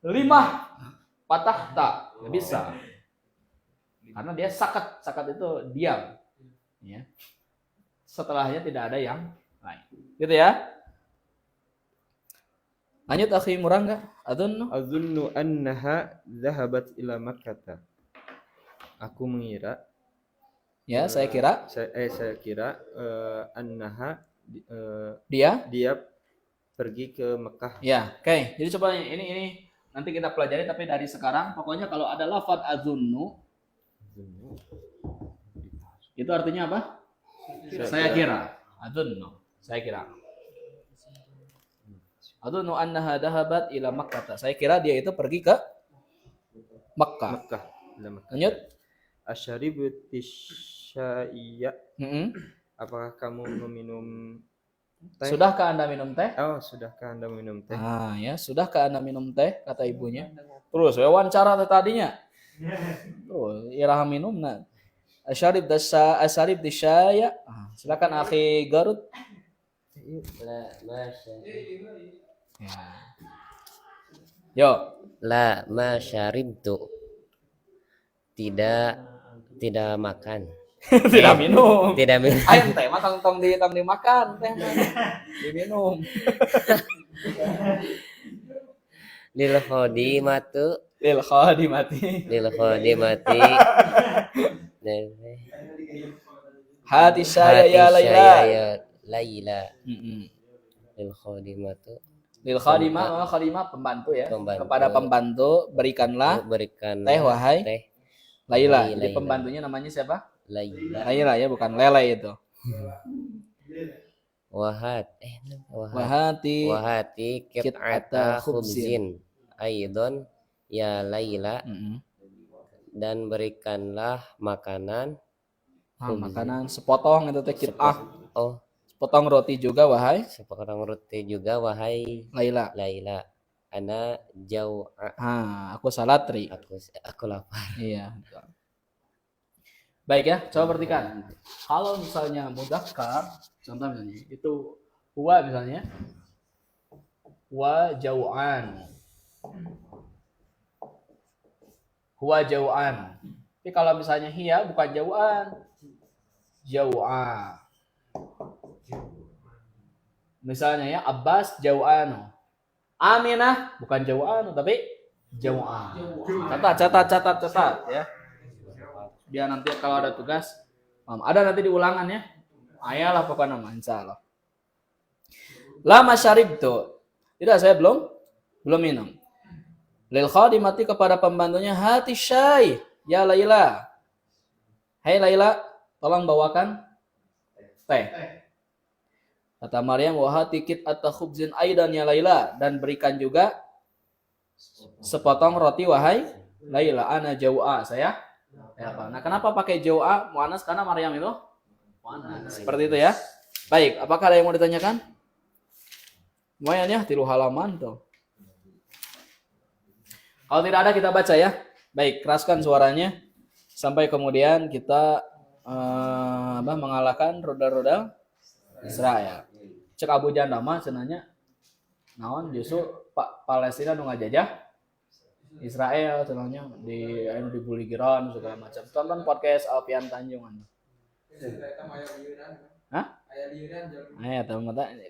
5 patah tak, nggak bisa. Karena dia sakat. Sakat itu diam. Ya. Setelahnya tidak ada yang lain. Gitu ya. Lanjut akhi murah enggak? Azunnu annaha dhahabat ila Makkah. Aku mengira, Ya, saya kira saya kira annaha dia. dia pergi ke Mekah. Ya, oke. Jadi coba ini nanti kita pelajari tapi dari sekarang pokoknya kalau ada lafadz azunnu itu artinya apa? Saya kira. Azunnu. Saya kira. Azunnu annaha dhahabat ila Makkah. Saya kira dia itu pergi ke Makkah. Mekah. Ila Mekah. Lanjut. Asyaribu tisyaiya. Apakah kamu meminum teh? Sudahkah Anda minum teh? Oh, sudahkah Anda minum teh? Ah, ya, sudahkah Anda minum teh? Kata ibunya. Terus wawancara tadinya. Terus iraha minum nah. Asyarib disyaya. Silakan akhi Garut. Ya. Yo. La ma syaribtu. Tidak makan. Tidak minum. Tidak minum. Ayo teh mah tong dimakan teh mah. Diminum. Lil khodimatu. Lil khadimati. Hati saya ya Laila. Laila. Mm-mm. Lil khodimatu. Lil khadimah pembantu ya. Pembantu. Kepada pembantu berikanlah Berikan teh wahai teh Laila. Jadi Laila. pembantunya namanya siapa? Laila. Laila ya, bukan Lele itu. Wahati Wahati kit'ata khubzin aidon ya Laila. Mm-mm. Dan berikanlah makanan Makanan sepotong itu teh kit'ah. oh Sepotong roti juga wahai sepotong roti juga wahai Laila. Laila. Ana jau'a. Aku salatri. Aku lapar. Iya. Baik ya, coba perhatikan. Kalau misalnya mudzakkar, contoh misalnya itu huwa misalnya. Huwa jau'an. Huwa jau'an. Tapi kalau misalnya hiya bukan jau'an. Jau'a. Misalnya ya Abbas jau'an. Aminah bukan jau'an tapi jau'an. Catat ya. Biar nanti kalau ada tugas ada nanti di ulangan ya. Ayalah pokoknya nama insyaallah. Lama syaribtu. Tidak, saya belum minum. Lil khadimati kepada pembantunya hati syai. Ya Laila. Hai Laila, tolong bawakan teh. Kata Maryam, wahati kit khubzin aidan ya Laila, dan berikan juga sepotong roti wahai Laila. Ana jau'a, saya apa? Nah, kenapa pakai jau'a muannas? Karena Maryam itu muannas. Seperti itu ya. Baik, apakah ada yang mau ditanyakan? Lumayan ya, 3 halaman tuh. Kalau tidak ada kita baca ya. Baik, keraskan suaranya sampai kemudian kita mengalahkan rudal-rudal Israel. Cek Abu Janda mah cenanya naon justru Palestina nu ngajajah Israel cenanya dibully Giron segala macam. Tonton podcast Alfian Tanjungan. Hah?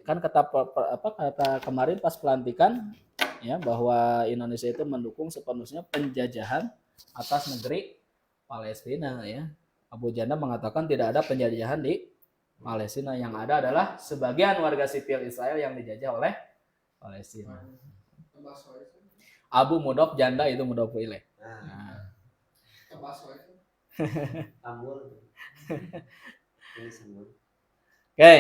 Kan kata kemarin pas pelantikan ya bahwa Indonesia itu mendukung sepenuhnya penjajahan atas negeri Palestina ya. Abu Janda mengatakan tidak ada penjajahan di Palestina, yang ada adalah sebagian warga sipil Israel yang dijajah oleh Palestina. Abu Mudhof Janda itu Mudhof ilaih. Nah. Oke.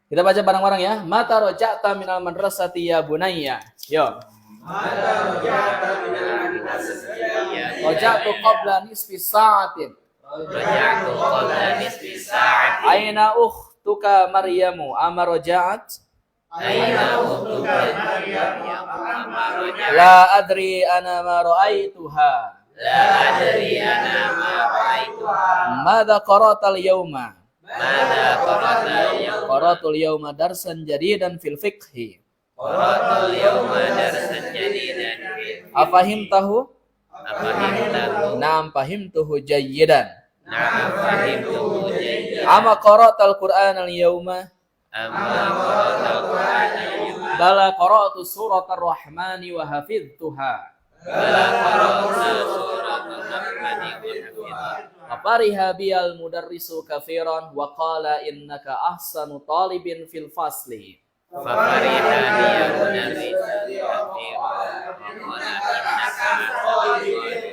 Kita baca bareng-bareng ya. Mata roja'ta minal madrasati ya bunayya. Yo. Mata roja'ta minal madrasati ya bunayya. Roja'tu qabla nisfi sa'atin. Roja'tu qabla nisfi sa'atin. Aina ukhtuka Maryamu ama roja'at? Aina ukhtuka Maryamu ama roja'at? La adri ana ma ra'aituha. La adri ana ma ra'aituha. Madza qara'tal yawma? Qaratul yawma darsan jadidan fil fiqhi. Qaratul yawma darsan jadidan fil fiqhi. Afahimtahu? Naam fahimtuhu jayyidan. Naam fahimtuhu jayyidan. Ama qara'tal Qur'an al-yawma? Ama qara'tal Qur'an al-yawma. Bala qara'tu suratar rahmani wa hafidtuha. Bala qara'tu suratar rahmani wa hafidtuha. Fariha biyal mudarrisu kafiran wa qala innaka ahsanu talibin fil fasli. Fariha biyal mudarrisu kafiran wa qala innaka talibin.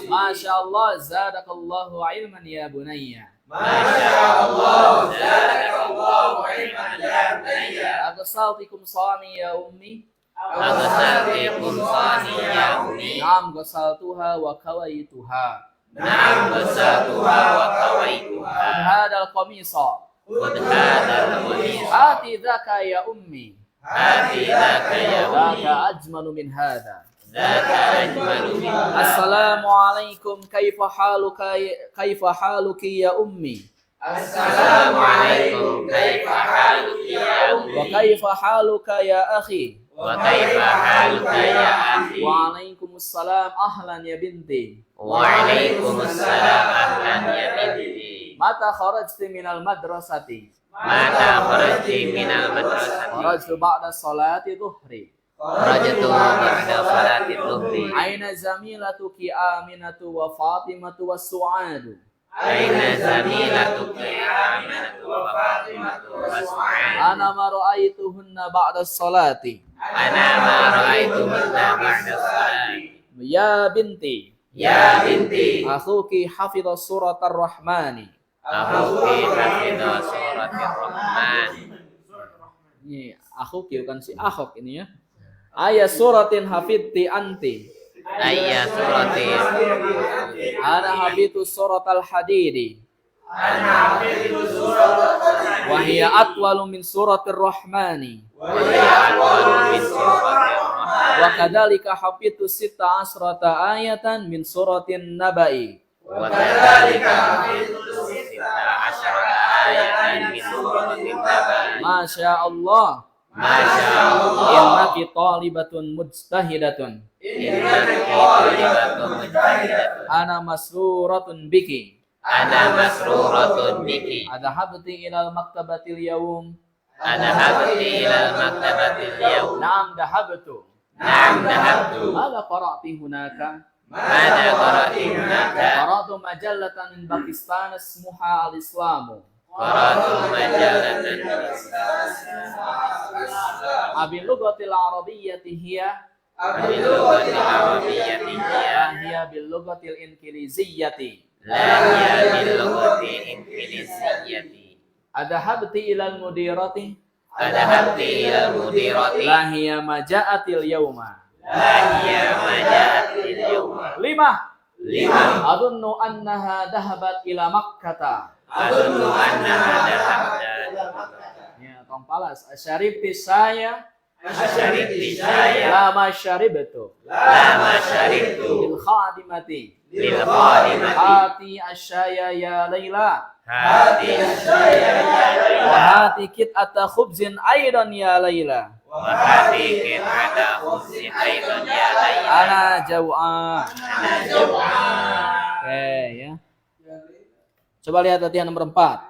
Masyaallah zadakallahu ilman ya bunayya. Masyaallah zadakallahu ilman ya bunayya. Agsaltikum sani ya ummi. Agsaltikum sani ya ummi. Naam ghasaltuha wa kawaituha. Naam ghasaltuha wa kawaituha. Hadal qamisa. Hati dzaka ya ummi. Hati dzaka ya ummi. Dzaka ajmalu min hadha. Dzaka ajmalu min hadha. Assalamu alaikum kaifa haluki ya ummi. Assalamu alaikum kaifa haluki ya ummi. Wa kaifa haluka ya akhi. Wa kaifa haluka ya akhi. Wa alaikumussalam ahlan ya binti. Waalaikumsalam ahlan ya binti. Mata kharajti minal madrasati? Mata kharajti minal madrasati? Kharajtu ba'da salati dhuhri. Kharajtu ba'da salati dhuhri. Aina zamilatuki Aminatu wa Fatimatu wa Su'adu? Aina zamilatuki Aminatu wa Fatimatu wa Su'adu? Ana ma ra'aituhunna ba'da salati. Ana ma ra'aituhunna ba'da salati. Ya binti. Ya binti. Akhuki hafidha surat ar-Rahmani. Akhuki hafidha surat ar-Rahmani. Ini akhuki bukan si akhok ini ya. Ayat suratin hafidti anti. Ayat suratin. Ana hafidhu surat al-Hadidi. Ana hafidhu surat al-Hadidi. Wa hiya atwalu min surat ar-Rahmani. Wa hiya atwalu min surat ar-Rahmani. Wa kadzalika hafidtu 16 ayatan min suratin Naba'i. Wa kadzalika hafidtu 16 ayatan min suratin Naba'i. Masya Allah. Masya Allah. Innaki talibatun mujtahidatun. Innaki talibatun mujtahidatun. Ana masruratun biki. Ana masruratun biki. Adhabti ilal maktabatil yawm. Adhabti ilal maktabatil yawm. Naam dahabtu. Naam dahabtu. Mada qara'ti hunaka? Mada qara'ti hunaka? Qara'tu majallatan min Pakistan ismuha al-Islamu. Qara'tu majallatan min Pakistan. Abil lughatil arabiyyati hiya. Abil lughatil arabiyyati hiya. Hiya bil lughatil inkiliziyyati. La hiya bil lughatil inkiliziyyati. Adhabti ilal mudirati. Adhabti ilal mudirati. La hiya maja'atil yawma. La hiya maja'atil yawma. 5. Adunnu annaha dhahabat ila Makkah. Adunnu annaha dhahabat. Ya, tong palas. Asyaribti saya Lama syaribtu. Lil khadimati. Hati asyaya ya Laila. Wa hati kit'ata khubzin aidan ya Laila. Ana jau'a. Oke ya. Coba lihat latihan nomor 4.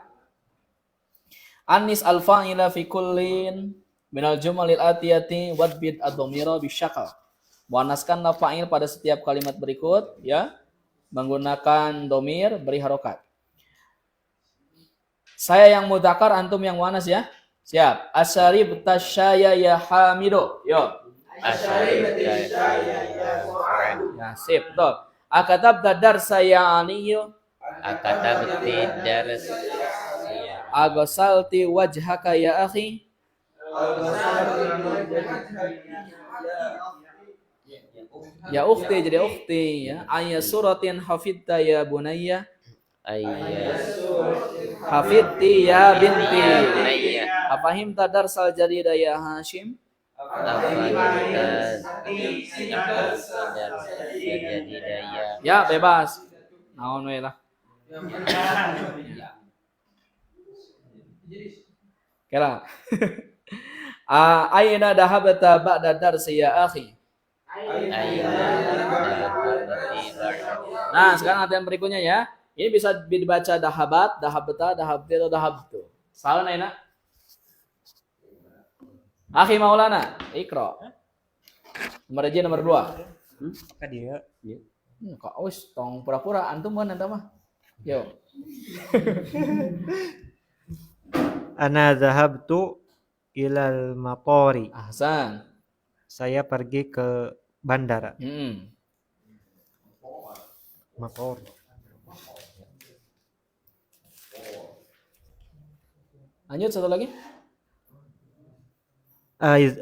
Anis al-fa'ila fi kullin minal jumalil atiyati wadbid ad-dhamira bisyakal. Muannaskanlah fa'il pada setiap kalimat berikut ya, menggunakan domir beri harokat. Saya yang mudzakkar, antum yang muannas ya. Siap. Asyarib tasyaya ya Hamido. Yo. Asyarib tasyaya ya Fuad. Ya, sip. Tuh. Akatab dadar saya Aliyu. Akatabti dars Agosalti wajhaka ya akhi. Ya ukhti, jadi ukhti ya. Ayya suratin hafidta ya bunayya. Hafidti ya binti. Afahimta darsal jadida ya Hashim. Ya bebas. Naon we lah. Kira. Aina dahabta ba'da darsi ya akhi. Nah, sekarang latihan berikutnya ya. Ini bisa dibaca dahabat, dahabta, dahabti atau dahabtu. Salah Naina. Akhi Maulana, Iqra. Nomor aja nomor 2. Ka dia. Kok wis tong pura-pura antum mun anta mah. Yo. Ana zahabtu ilal maqari. Ahsan. Saya pergi ke bandara. Maqar. Lanjut satu lagi.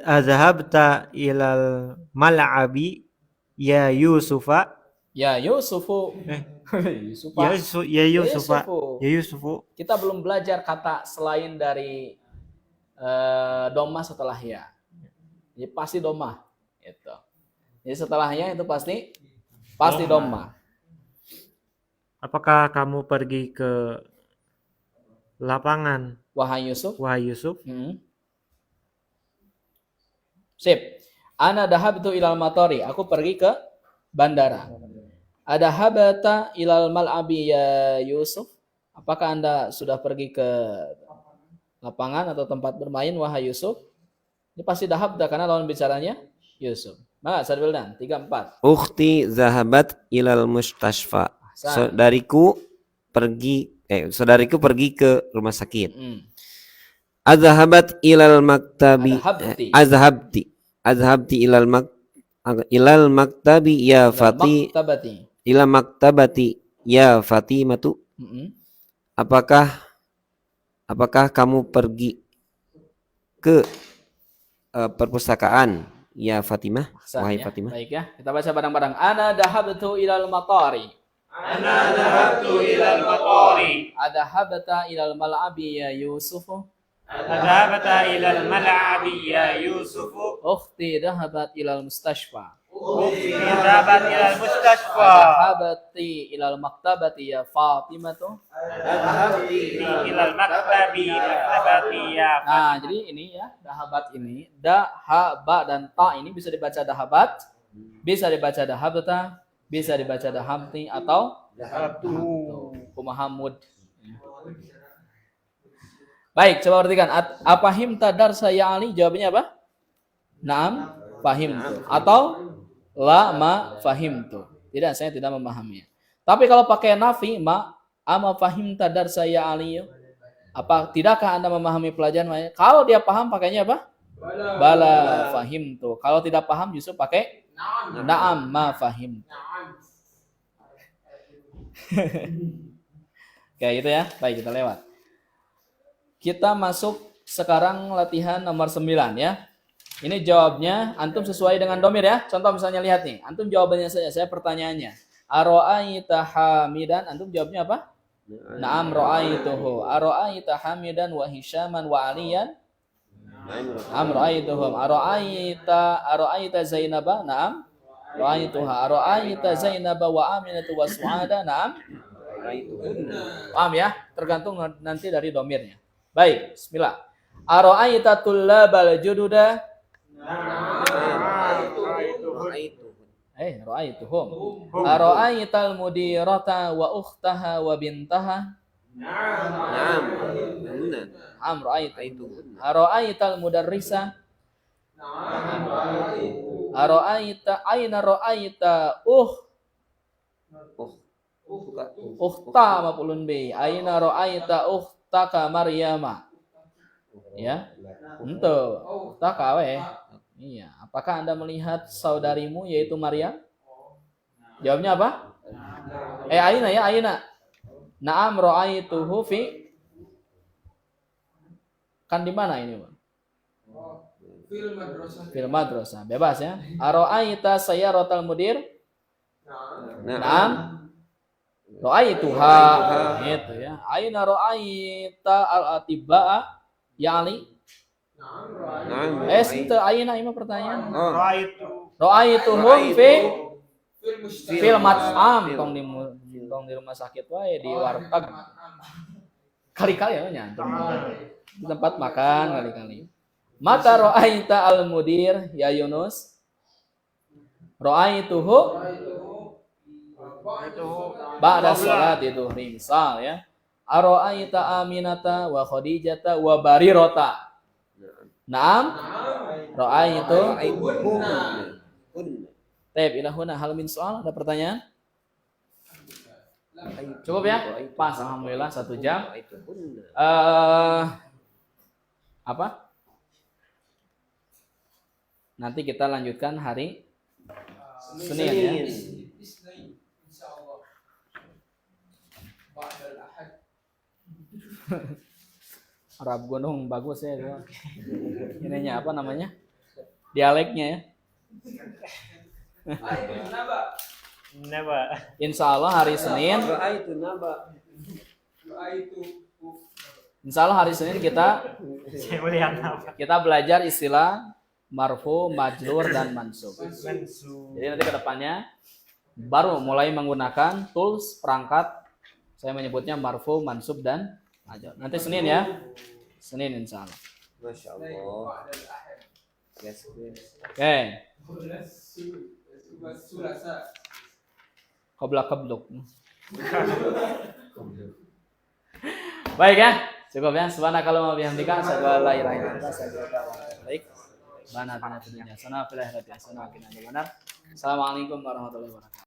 Azhabta ilal mal'abi ya Yusufa. Ya Yusufu. Yusufa. Ya Yusufa. Ya Yusufu. Kita belum belajar kata selain dari doma setelah ya. Jadi pasti doma. Itu. Jadi setelahnya itu pasti doma. Apakah kamu pergi ke lapangan? Wahai Yusuf. Wahai Yusuf. Sip. Ana dahabtu ilal matori. Aku pergi ke bandara. Ada habata ilal mal'abi ya Yusuf. Apakah Anda sudah pergi ke lapangan atau tempat bermain wahai Yusuf? Ini pasti dahabta karena lawan bicaranya Yusuf. Maka Sarbildan 3 4. Ukhti zahabat ilal mustashfa. Saudariku pergi ke rumah sakit. Azhabat ilal maktabi. Azhabti ilal maktabi ya Fati. Ila maktabati ya Fatimatu. Apakah kamu pergi ke perpustakaan ya Fatimah? Wahai Fatimah. Baik ya, kita baca bareng-bareng. Ana dahabtu ilal matari. Ada habata ilal mal'abi ya Yusufu. Adhabata ilal mal'abi ya Yusufu. Ukhti dahabat ilal mustashfa. Adhabat ilal mustashfa. Dahabati ilal maktabati ya Fatimatu. Ilal maktabi ya. Nah, jadi ini ya, dahabat ini, dahaba dan ta ini bisa dibaca dahabat, bisa dibaca dahabata, bisa dibaca dahabti atau dahabtu. Kumahamud. Baik, coba perhatikan. Apahim tadar saya Ali? Jawabannya apa? Naam, fahimtu. Atau la ma fahimtu. Tidak, saya tidak memahaminya. Tapi kalau pakai nafi, ama fahim tadar saya Ali? Apa tidakkah Anda memahami pelajaran? Kalau dia paham pakainya apa? Bala fahimtu. Kalau tidak paham justru pakai naam ma fahimtu. Kayak gitu ya. Baik, kita lewat. Kita masuk sekarang latihan nomor 9 ya. Ini jawabnya antum sesuai dengan domir ya. Contoh misalnya lihat nih, antum jawabannya saja, saya pertanyaannya. Aro'aita hamidan, antum jawabnya apa? Naam ro'aituhu. Aro'aita hamidan wa hisyaman wa aliyan? Am ra'aituhum. Ara'aita Zainaba? Naam. Ra'aituha. Ara'aita Zainaba wa Aminatu wa Su'ada? Naam. Paham ya? Tergantung nanti dari domirnya. Baik, bismillah. Ara'aita tullabal jududa? Ra'aituhum. Ara'aital mudirata wa ukhtaha wa bintaha? Am ra'aitu. Ara'aital mudarrisa? Aina ra'aita ukhta maf'ulun bi. Aina ra'aita ukhtaka Maryama? Ya. Untuk ukhtaka we. Iya. Apakah Anda melihat saudarimu yaitu Maryam? Jawabnya apa? Aina ya, aina. Na'am ra'aituhu fi. Kan di mana ini, Bang? Fil madrasah. Bebas ya. Ara'aita sayyaratal mudir? Na'am. Ra'aituha. Gitu ya. Aina ra'aita al-atibba'a? Ya Ali? Itu aina ini pertanyaan. Ra'aituhum fi fil mat'am. Tong di rumah sakit wae di warteg. Kali-kali ya nyantum. Di tempat makan kali-kali. Mata ra'aita al-mudir ya Yunus? Ra'aituhu ba'da sholati dhuhri misal ya. Ara'aita Aminata wa Khadijata wa Barirata? Naam. Ra'aitu. Taib ilahuna hal min soal, ada pertanyaan? Cukup ya? Pas, alhamdulillah 1 jam. Apa? Nanti kita lanjutkan hari Senin ya. Arab Gunung bagus ya. Ininya apa namanya? Dialeknya ya. Insya Allah hari Senin. Insya Allah hari Senin kita belajar istilah marfu, majrur, dan mansub. Jadi nanti kedepannya baru mulai menggunakan tools perangkat. Saya menyebutnya marfu, mansub, dan majrur. Nanti Senin ya. Senin insya Allah. Masya Allah. Oke. Koblak kebluk. Baik ya. Cukup ya. Subhanakallahumma wa bihamdika asyhadu an la ilaha illa anta astaghfiruka wa atubu ilaik. Assalamualaikum warahmatullahi wabarakatuh.